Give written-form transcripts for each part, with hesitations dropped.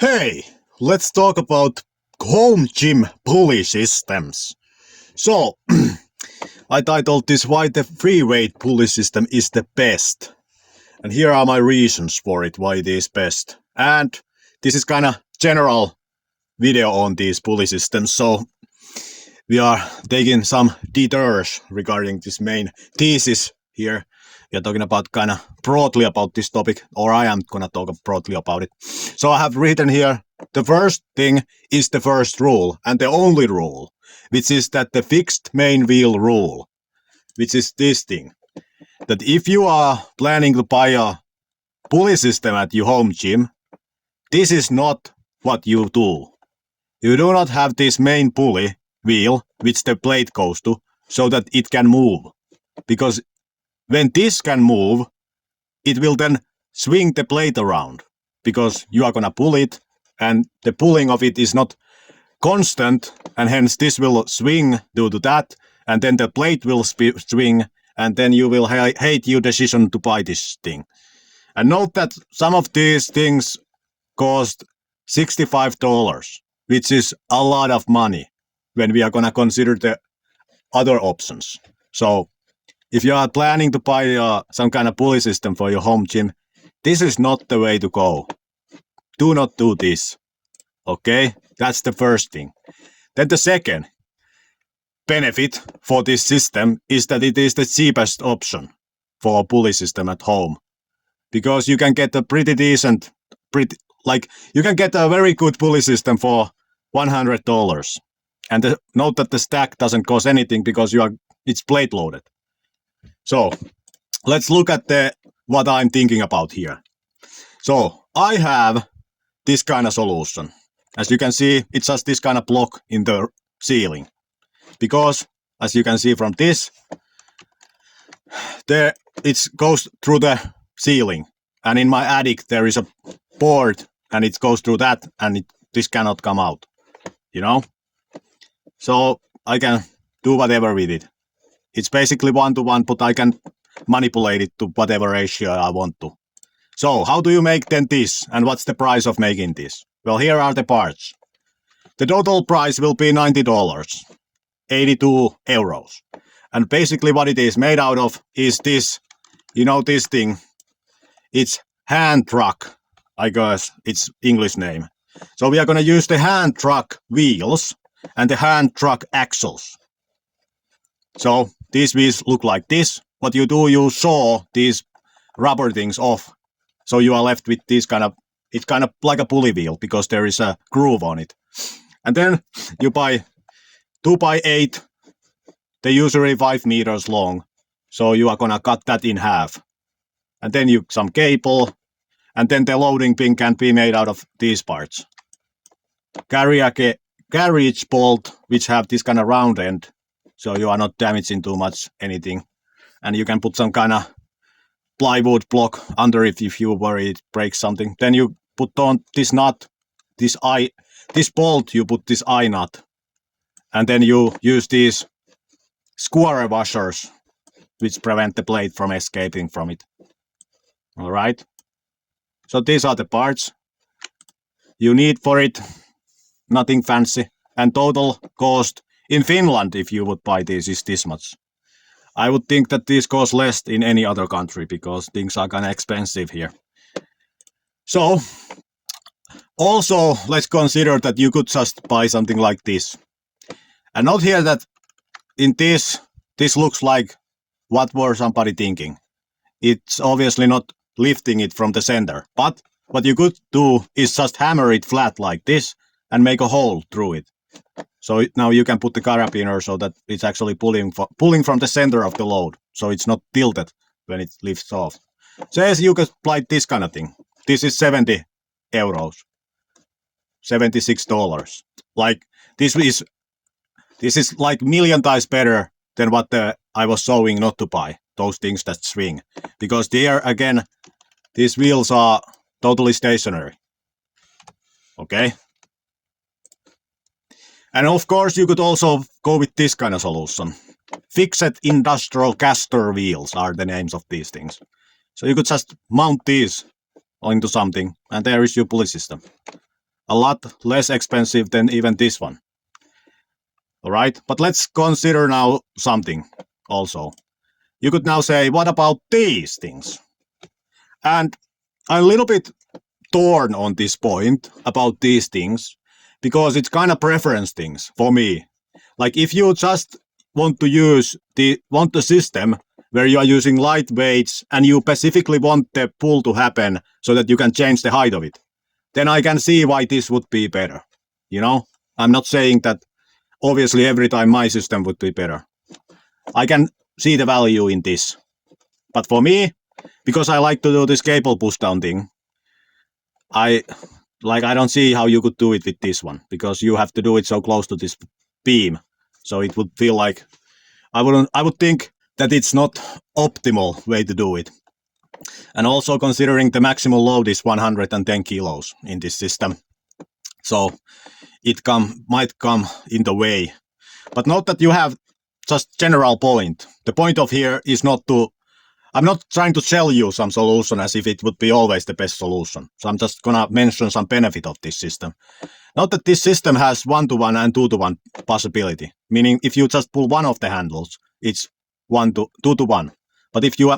Hey, let's talk about home gym pulley systems. So, I titled this Why the Free Weight Pulley System is the Best. And here are my reasons for it, why it is best. And this is kind of general video on these pulley systems, so we are taking some detours regarding this main thesis here. We are talking about kind of broadly about this topic, or I am gonna talk broadly about it. So I have written here, the first thing is the first rule and the only rule, which is that the fixed main wheel rule, which is this thing, that if you are planning to buy a pulley system at your home gym, this is not what you do. You do not have this main pulley wheel, which the plate goes to, so that it can move. Because when this can move, it will then swing the plate around, because you are gonna pull it, and the pulling of it is not constant, and hence this will swing due to that, and then the plate will swing, and then you will hate your decision to buy this thing. And note that some of these things cost $65, which is a lot of money when we are gonna consider the other options. So if you are planning to buy some kind of pulley system for your home gym, this is not the way to go. Do not do this. Okay? That's the first thing. Then the second benefit for this system is that it is the cheapest option for a pulley system at home. Because you can get a pretty decent, you can get a very good pulley system for $100. And note that the stack doesn't cost anything because it's plate loaded. So let's look at what I'm thinking about here. So I have this kind of solution. As you can see, it's just this kind of block in the ceiling. Because as you can see from this, it goes through the ceiling. And in my attic there is a board and it goes through that, and this cannot come out. You know? So I can do whatever with it. It's basically 1-to-1, but I can manipulate it to whatever ratio I want to. So how do you make then this, and what's the price of making this? Well, here are the parts. The total price will be $90, 82 euros. And basically what it is made out of is this, you know, this thing. It's hand truck, I guess it's English name. So we are going to use the hand truck wheels and the hand truck axles. So these wheels look like this. What you do, you saw these rubber things off. So you are left with this it's kind of like a pulley wheel because there is a groove on it. And then you buy 2x8. They're usually 5 meters long. So you are gonna cut that in half. And then some cable. And then the loading pin can be made out of these parts. Carriage bolt, which have this kind of round end. So you are not damaging too much anything. And you can put some kind of plywood block under it if you worry it breaks something. Then you put on this nut, this bolt, you put this eye nut. And then you use these square washers, which prevent the blade from escaping from it. All right. So these are the parts you need for it. Nothing fancy. And total cost in Finland, if you would buy this, is this much. I would think that these cost less in any other country because things are kind of expensive here. So, also, let's consider that you could just buy something like this. And note here that in this looks like what were somebody thinking. It's obviously not lifting it from the center. But what you could do is just hammer it flat like this and make a hole through it. So now you can put the carabiner so that it's actually pulling from the center of the load. So it's not tilted when it lifts off. So as you could apply this kind of thing. This is 70 euros. $76. Like this is like million times better than what I was showing not to buy. Those things that swing. Because there again, these wheels are totally stationary. Okay? And of course, you could also go with this kind of solution. Fixed industrial caster wheels are the names of these things. So you could just mount these into something, and there is your pulley system. a lot less expensive than even this one. All right, but let's consider now something also. You could now say, what about these things? And I'm a little bit torn on this point about these things because it's kind of preference things for me. Like if you just want to use the system where you are using light weights and you specifically want the pull to happen so that you can change the height of it, then I can see why this would be better. You know, I'm not saying that obviously every time my system would be better. I can see the value in this. But for me, because I like to do this cable push down thing, I don't see how you could do it with this one because you have to do it so close to this beam. So it would feel like I would think that it's not optimal way to do it. And also considering the maximum load is 110 kilos in this system. So it might come in the way. But note that you have just general point. The point of here is not to, I'm not trying to sell you some solution as if it would be always the best solution. So I'm just gonna mention some benefit of this system. Note that this system has 1-to-1 and 2-to-1 possibility, meaning if you just pull one of the handles, it's 2-to-1. But if you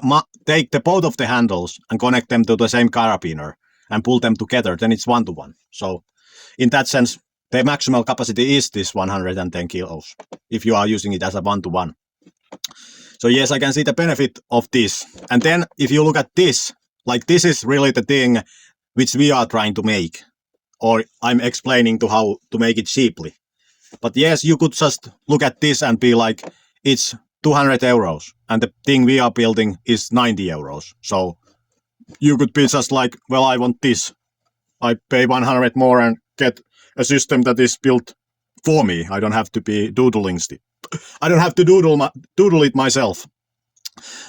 take the both of the handles and connect them to the same carabiner and pull them together, then it's 1-to-1. So in that sense, the maximal capacity is this 110 kilos if you are using it as a 1-to-1. So yes, I can see the benefit of this. And then if you look at this, like this is really the thing which we are trying to make, or I'm explaining to how to make it cheaply. But yes, you could just look at this and be like, it's 200 euros and the thing we are building is 90 euros. So you could be just like, well, I want this. I pay 100 more and get a system that is built for me. I don't have to be doodling it. I don't have to doodle it myself.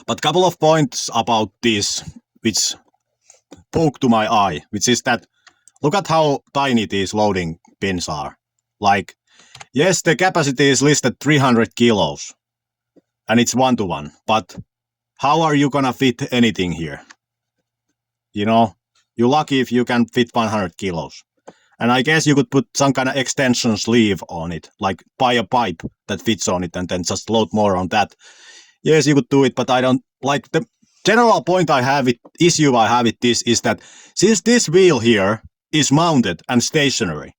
But couple of points about this which poke to my eye, which is that look at how tiny these loading pins are. Like, yes, the capacity is listed 300 kilos and it's 1-to-1, but how are you gonna fit anything here? You know, you're lucky if you can fit 100 kilos. And I guess you could put some kind of extension sleeve on it, like buy a pipe that fits on it and then just load more on that. Yes, you could do it, but I don't like the general point issue I have with this is that since this wheel here is mounted and stationary,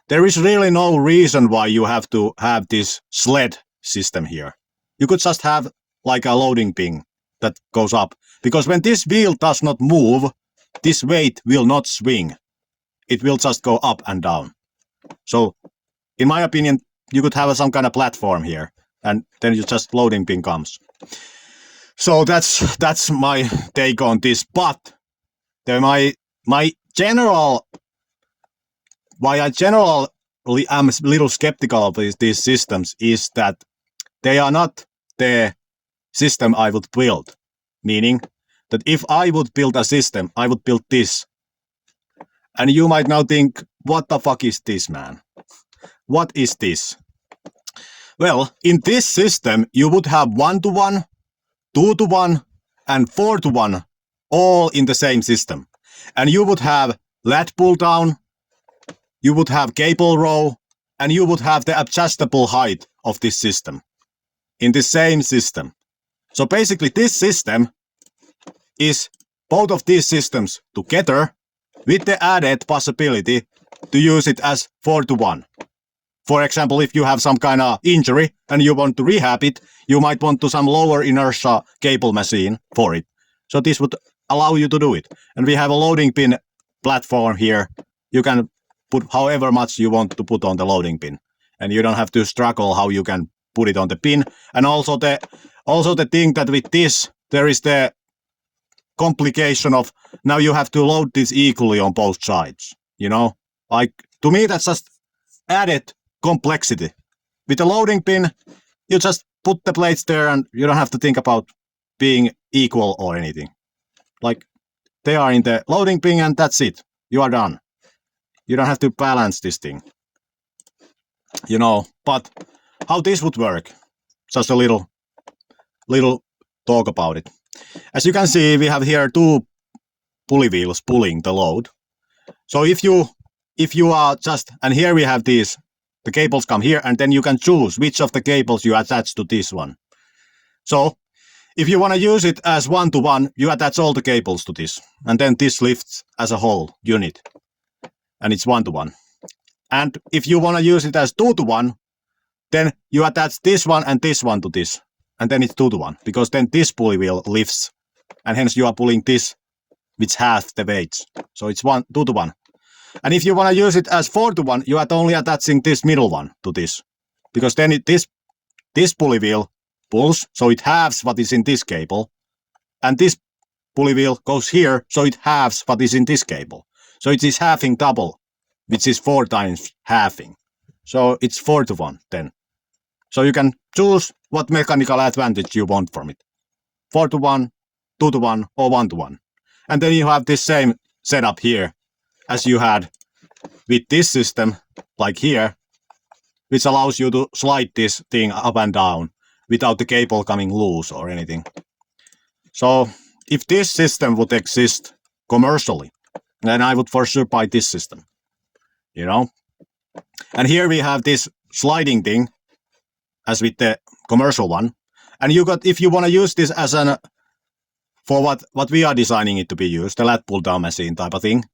there is really no reason why you have to have this sled system here. You could just have like a loading pin that goes up, because when this wheel does not move, this weight will not swing. It will just go up and down. So, in my opinion, you could have some kind of platform here, and then you just loading pin comes. So that's my take on this. But my general, why I generally am a little skeptical of these systems is that they are not the system I would build. Meaning that if I would build a system, I would build this. And you might now think, what the fuck is this, man? What is this? Well, in this system, you would have 1-to-1, 2-to-1, and 4-to-1 all in the same system. And you would have lat pull down, you would have cable row, and you would have the adjustable height of this system in the same system. So basically, this system is both of these systems together, with the added possibility to use it as 4-to-1. For example, if you have some kind of injury and you want to rehab it, you might want to some lower inertia cable machine for it. So this would allow you to do it. And we have a loading pin platform here. You can put however much you want to put on the loading pin. And you don't have to struggle how you can put it on the pin. And also the thing that with this, there is the complication of now you have to load this equally on both sides. You know, like to me that's just added complexity. With the loading pin, you just put the plates there and you don't have to think about being equal or anything. Like they are in the loading pin and that's it. You are done. You don't have to balance this thing. You know, but how this would work? Just a little talk about it. As you can see, we have here two pulley wheels pulling the load. So if you if you are just, and here we have these, the cables come here, and then you can choose which of the cables you attach to this one. So if you want to use it as one-to-one, you attach all the cables to this, and then this lifts as a whole unit, and it's one-to-one. And if you want to use it as two-to-one, then you attach this one and this one to this, and then it's two-to-one, because then this pulley wheel lifts, and hence you are pulling this, which half the weights. So it's two-to-one. And if you want to use it as four-to-one, you are only attaching this middle one to this, because then this pulley wheel pulls, so it halves what is in this cable, and this pulley wheel goes here, so it halves what is in this cable. So it is halving double, which is 4 times halving. So it's 4-to-1 then. So you can choose what mechanical advantage you want from it. 4-to-1, 2-to-1, or 1-to-1. And then you have this same setup here as you had with this system, like here, which allows you to slide this thing up and down without the cable coming loose or anything. So if this system would exist commercially, then I would for sure buy this system, you know. And here we have this sliding thing as with the commercial one. And you got, if you want to use this as an, for what we are designing it to be used, the lat pull down machine type of thing,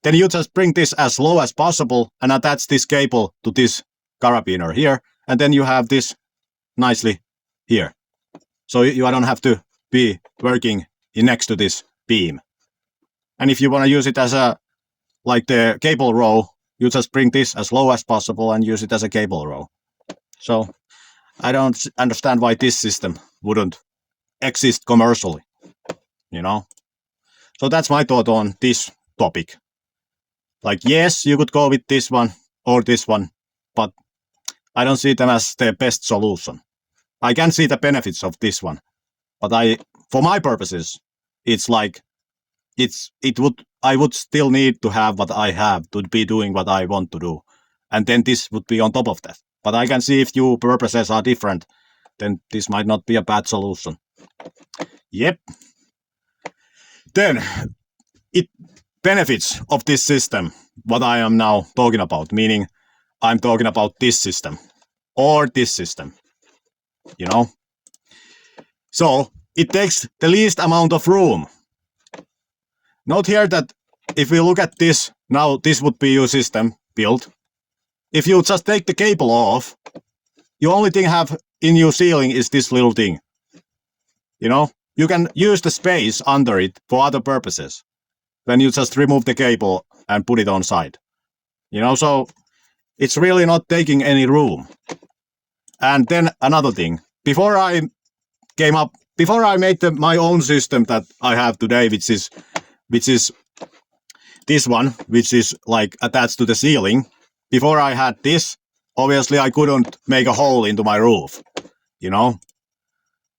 then you just bring this as low as possible and attach this cable to this carabiner here, and then you have this nicely here. So you don't have to be working next to this beam. And if you want to use it as a, like the cable row, you just bring this as low as possible and use it as a cable row. So I don't understand why this system wouldn't exist commercially, you know. So that's my thought on this topic. Like, yes, you could go with this one or this one, but I don't see them as the best solution. I can see the benefits of this one, but for my purposes, it's like, I would still need to have what I have to be doing what I want to do. And then this would be on top of that. But I can see if your purposes are different, then this might not be a bad solution. Yep. Then, benefits of this system, what I am now talking about, meaning I'm talking about this system or this system, you know. So it takes the least amount of room. Note here that if we look at this, now this would be your system built. If you just take the cable off, you only thing have in your ceiling is this little thing. You know, you can use the space under it for other purposes. Then you just remove the cable and put it on side. You know, so it's really not taking any room. And then another thing, before I made my own system that I have today, which is this one, which is like attached to the ceiling. Before I had this, obviously I couldn't make a hole into my roof, you know.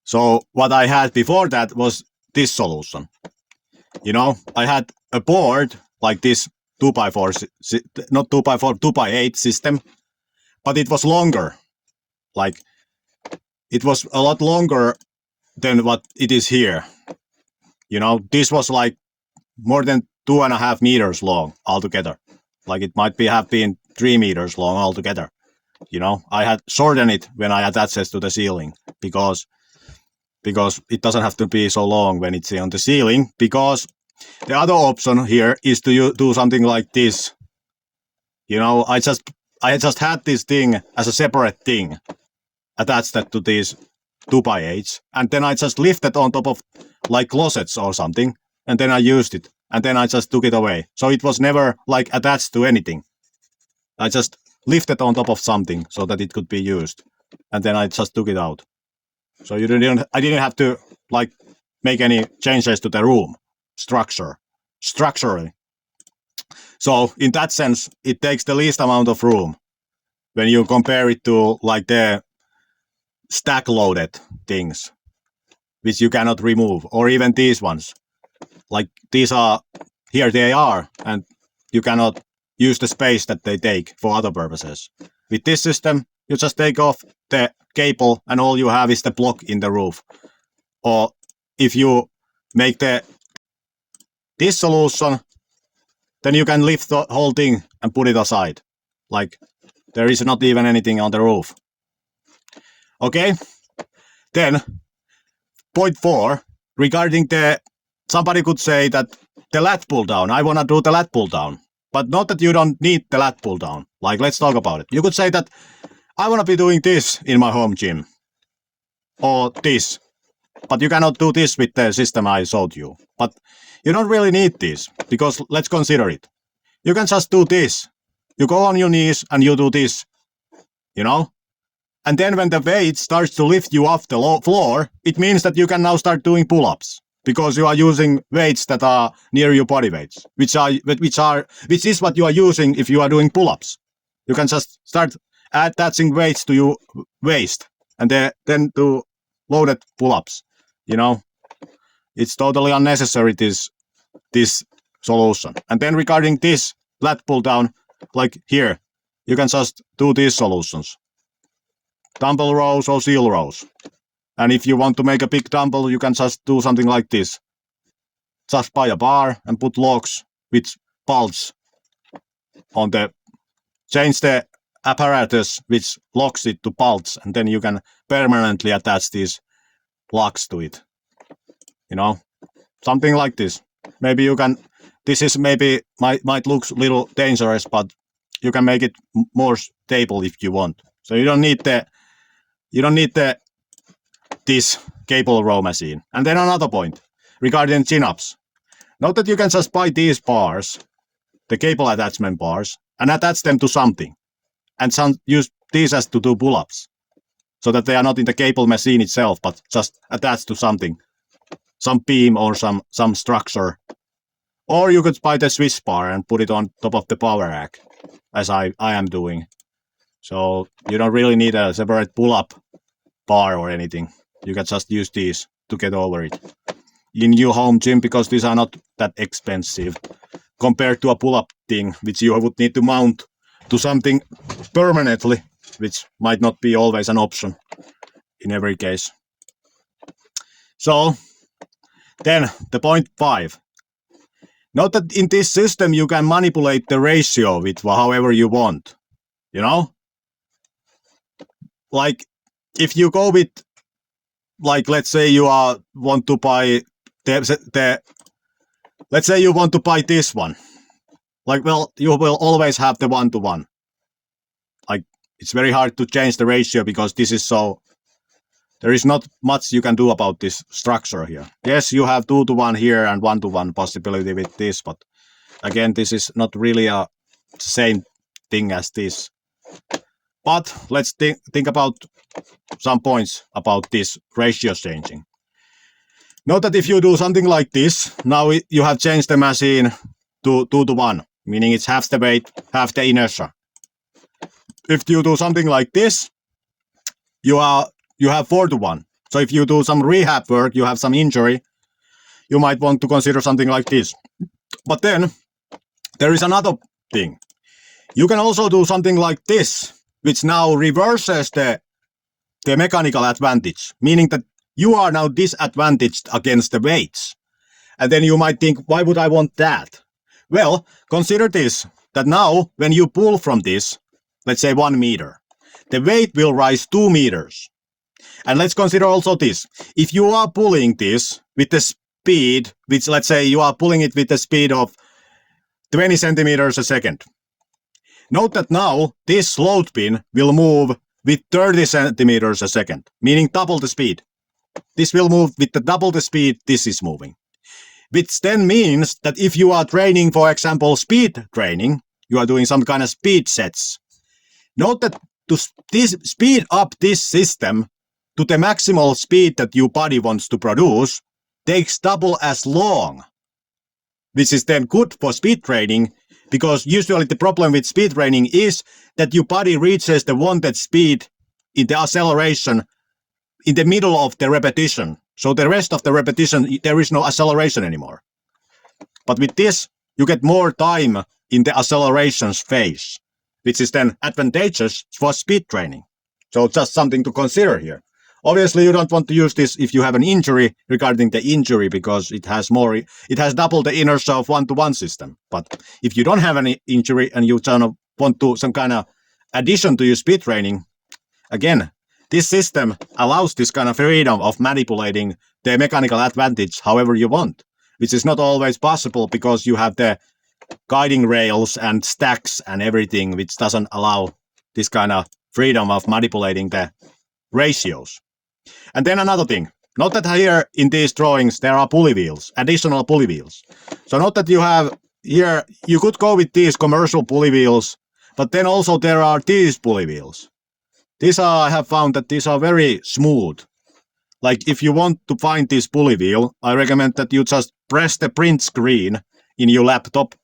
So what I had before that was this solution. You know, I had a board like this 2x4, not 2x4, 2x8 system, but it was longer. Like, it was a lot longer than what it is here. You know, this was like more than 2.5 meters long altogether. Like, it might have been 3 meters long altogether. You know, I had shortened it when I attached it to the ceiling because it doesn't have to be so long when it's on the ceiling. Because the other option here is to do something like this. You know, I just had this thing as a separate thing attached that to these 2x8s, and then I just lifted on top of like closets or something, and then I used it, and then I just took it away. So it was never like attached to anything. I just lifted on top of something so that it could be used, and then I just took it out. So I didn't have to like make any changes to the room structurally. So in that sense, it takes the least amount of room when you compare it to like the stack loaded things, which you cannot remove, or even these ones. Like, these are, here they are, and you cannot use the space that they take for other purposes. With this system, you just take off the cable and all you have is the block in the roof. Or if you make this solution, then you can lift the whole thing and put it aside. Like there is not even anything on the roof. Okay? Then, point 4, regarding somebody could say that the lat pull down, I want to do the lat pull down. But not that you don't need the lat pull down. Like, let's talk about it. You could say that I want to be doing this in my home gym. Or this. But you cannot do this with the system I showed you. But you don't really need this. Because let's consider it. You can just do this. You go on your knees and you do this. You know? And then when the weight starts to lift you off the floor, it means that you can now start doing pull-ups. Because you are using weights that are near your body weights, which is what you are using if you are doing pull-ups. You can just start attaching weights to your waist and then do loaded pull-ups. You know, it's totally unnecessary this solution. And then regarding this lat pull down, like here, you can just do these solutions: dumbbell rows or seal rows. And if you want to make a big dumbbell, you can just do something like this. Just buy a bar and put locks with bolts on change the apparatus which locks it to bolts, and then you can permanently attach these locks to it. You know, something like this. Maybe you can, this is maybe, might look a little dangerous, but you can make it more stable if you want. So you don't need this cable row machine. And then another point regarding chin-ups. Note that you can just buy these bars, the cable attachment bars, and attach them to something. And use these as to do pull-ups. So that they are not in the cable machine itself, but just attached to something. Some beam or some structure. Or you could buy the Swiss bar and put it on top of the power rack, as I am doing. So you don't really need a separate pull-up bar or anything. You can just use these to get over it in your home gym, because these are not that expensive compared to a pull-up thing, which you would need to mount to something permanently, which might not be always an option in every case. So then the point 5. Note that in this system you can manipulate the ratio with however you want. You know? Like if you go with, like, let's say you want to buy let's say you want to buy this one. Like, well, you will always have the 1-to-1. Like, it's very hard to change the ratio because this is so, there is not much you can do about this structure here. Yes, you have 2-to-1 here and 1-to-1 possibility with this, but again, this is not really the same thing as this. But let's think about some points about this ratio changing. Note that if you do something like this, now you have changed the machine to 2-to-1, meaning it's half the weight, half the inertia. If you do something like this, you have 4-to-1. So if you do some rehab work, you have some injury, you might want to consider something like this. But then there is another thing. You can also do something like this, which now reverses the mechanical advantage, meaning that you are now disadvantaged against the weights. And then you might think, why would I want that? Well, consider this, that now when you pull from this, let's say 1 meter, the weight will rise 2 meters. And let's consider also this. If you are pulling this with the speed, which let's say you are pulling it with the speed of 20 centimeters a second. Note that now this float pin will move with 30 centimeters a second, meaning double the speed. This will move with the double the speed this is moving. Which then means that if you are training, for example, speed training, you are doing some kind of speed sets. Note that to speed up this system to the maximal speed that your body wants to produce takes double as long. Which is then good for speed training, because usually the problem with speed training is that your body reaches the wanted speed in the acceleration in the middle of the repetition. So the rest of the repetition, there is no acceleration anymore. But with this, you get more time in the accelerations phase, which is then advantageous for speed training. So just something to consider here. Obviously, you don't want to use this if you have an injury regarding the injury because it has double the inertia of one-to-one system. But if you don't have any injury and you kind of want to some kind of addition to your speed training, again, this system allows this kind of freedom of manipulating the mechanical advantage however you want, which is not always possible because you have the guiding rails and stacks and everything, which doesn't allow this kind of freedom of manipulating the ratios. And then another thing, note that here in these drawings there are pulley wheels, additional pulley wheels. So note that you have here, you could go with these commercial pulley wheels, but then also there are these pulley wheels. These are, I have found that these are very smooth. Like if you want to find this pulley wheel, I recommend that you just press the print screen in your laptop,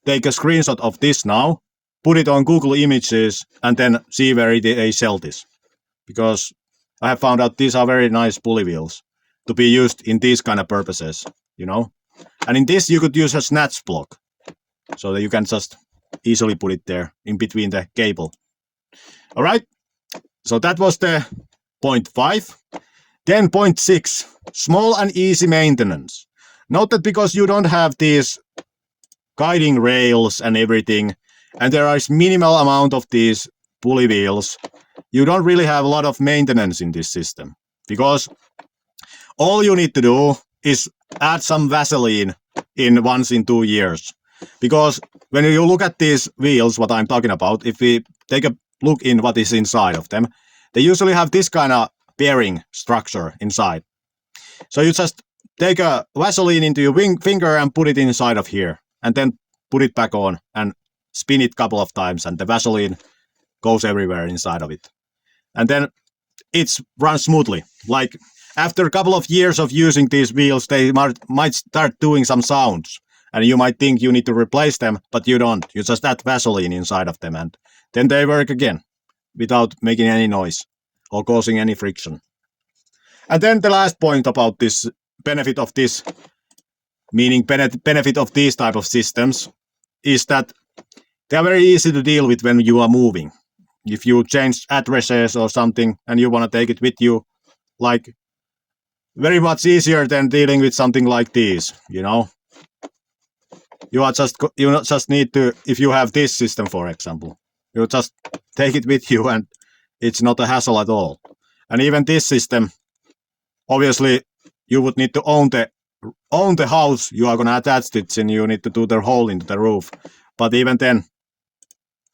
take a screenshot of this now, put it on Google Images, and then see where they sell this. Because I have found out these are very nice pulley wheels to be used in these kind of purposes, you know. And in this you could use a snatch block, so that you can just easily put it there in between the cable. All right, so that was the point 5. Then point 6, small and easy maintenance. Note that because you don't have these guiding rails and everything, and there is minimal amount of these pulley wheels, you don't really have a lot of maintenance in this system, because all you need to do is add some Vaseline once in 2 years. Because when you look at these wheels, what I'm talking about, if we take a look in what is inside of them, they usually have this kind of bearing structure inside. So you just take a Vaseline into your finger and put it inside of here, and then put it back on and spin it a couple of times, and the Vaseline goes everywhere inside of it. And then it runs smoothly. Like after a couple of years of using these wheels, they might start doing some sounds, and you might think you need to replace them, but you don't. You just add Vaseline inside of them, and then they work again without making any noise or causing any friction. And then the last point about this benefit of this, meaning benefit of these type of systems, is that they are very easy to deal with when you are moving. If you change addresses or something and you want to take it with you, like very much easier than dealing with something like this, you know. You just need to, if you have this system, for example, you just take it with you and it's not a hassle at all. And even this system, obviously, you would need to own the house you are going to attach it, and you need to do the hole into the roof. But even then,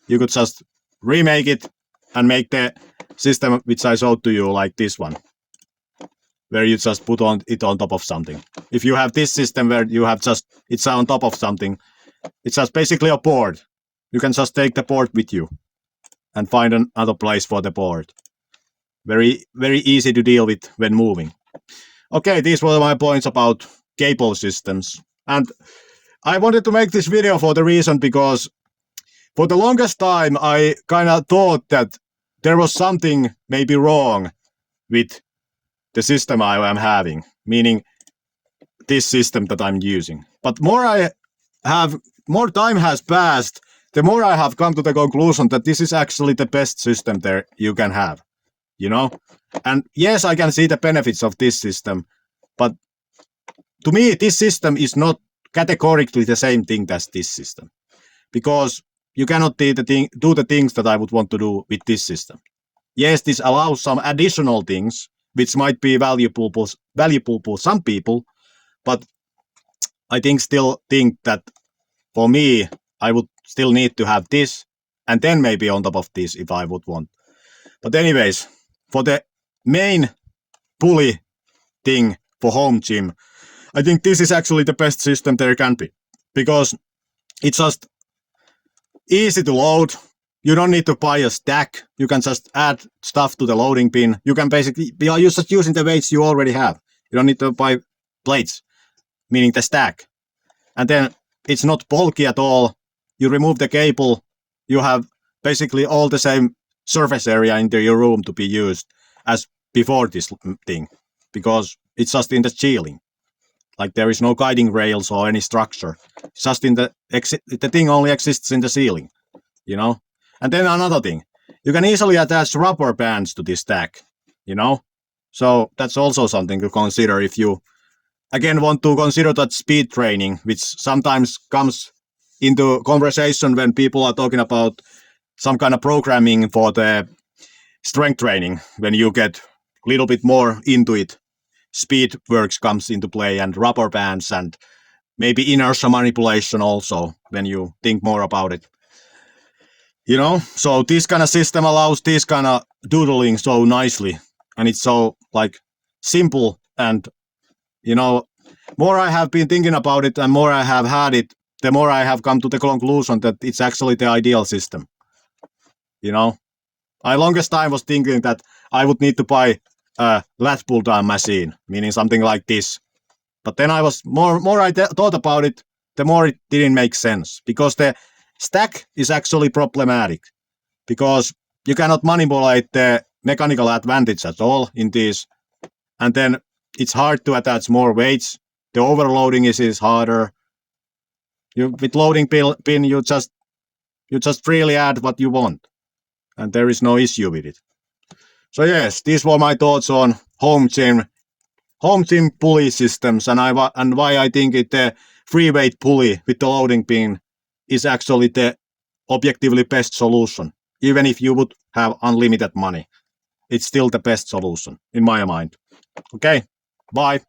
you could just remake it and make the system which I showed to you like this one, where you just put it on top of something. If you have this system where you have it's on top of something, it's just basically a board. You can just take the board with you and find another place for the board. Very, very easy to deal with when moving. Okay, these were my points about cable systems. And I wanted to make this video for the reason because for the longest time, I kind of thought that there was something maybe wrong with the system I am having, meaning this system that I'm using. But more time has passed, the more I have come to the conclusion that this is actually the best system there you can have, you know? And yes, I can see the benefits of this system, but to me, this system is not categorically the same thing as this system, because you cannot do the things that I would want to do with this system. Yes, this allows some additional things which might be valuable for some people, but I still think that for me, I would still need to have this, and then maybe on top of this if I would want. But anyways, for the main pulley thing for home gym, I think this is actually the best system there can be, because it's just easy to load. You don't need to buy a stack. You can just add stuff to the loading bin. You can basically, you're just using the weights you already have. You don't need to buy plates, meaning the stack. And then it's not bulky at all. You remove the cable. You have basically all the same surface area into your room to be used as before this thing, because it's just in the ceiling. Like there is no guiding rails or any structure. It's just in the thing only exists in the ceiling, you know. And then another thing, you can easily attach rubber bands to this stack, you know. So that's also something to consider if you again want to consider that speed training, which sometimes comes into conversation when people are talking about some kind of programming for the strength training. When you get a little bit more into it, speed works comes into play, and rubber bands, and maybe inertia manipulation also when you think more about it. So this kind of system allows this kind of doodling so nicely, and it's so like simple. And more I have been thinking about it and more I have had it, the more I have come to the conclusion that it's actually the ideal system. I longest time was thinking that I would need to buy a lat pull down machine, meaning something like this. But then I was more I thought about it, the more it didn't make sense, because the stack is actually problematic, because you cannot manipulate the mechanical advantage at all in this, and then it's hard to attach more weights. The overloading is harder. With loading pin, you just freely add what you want, and there is no issue with it. So yes, these were my thoughts on home gym pulley systems, and why I think the free weight pulley with the loading pin is actually the objectively best solution. Even if you would have unlimited money, it's still the best solution in my mind. Okay, bye.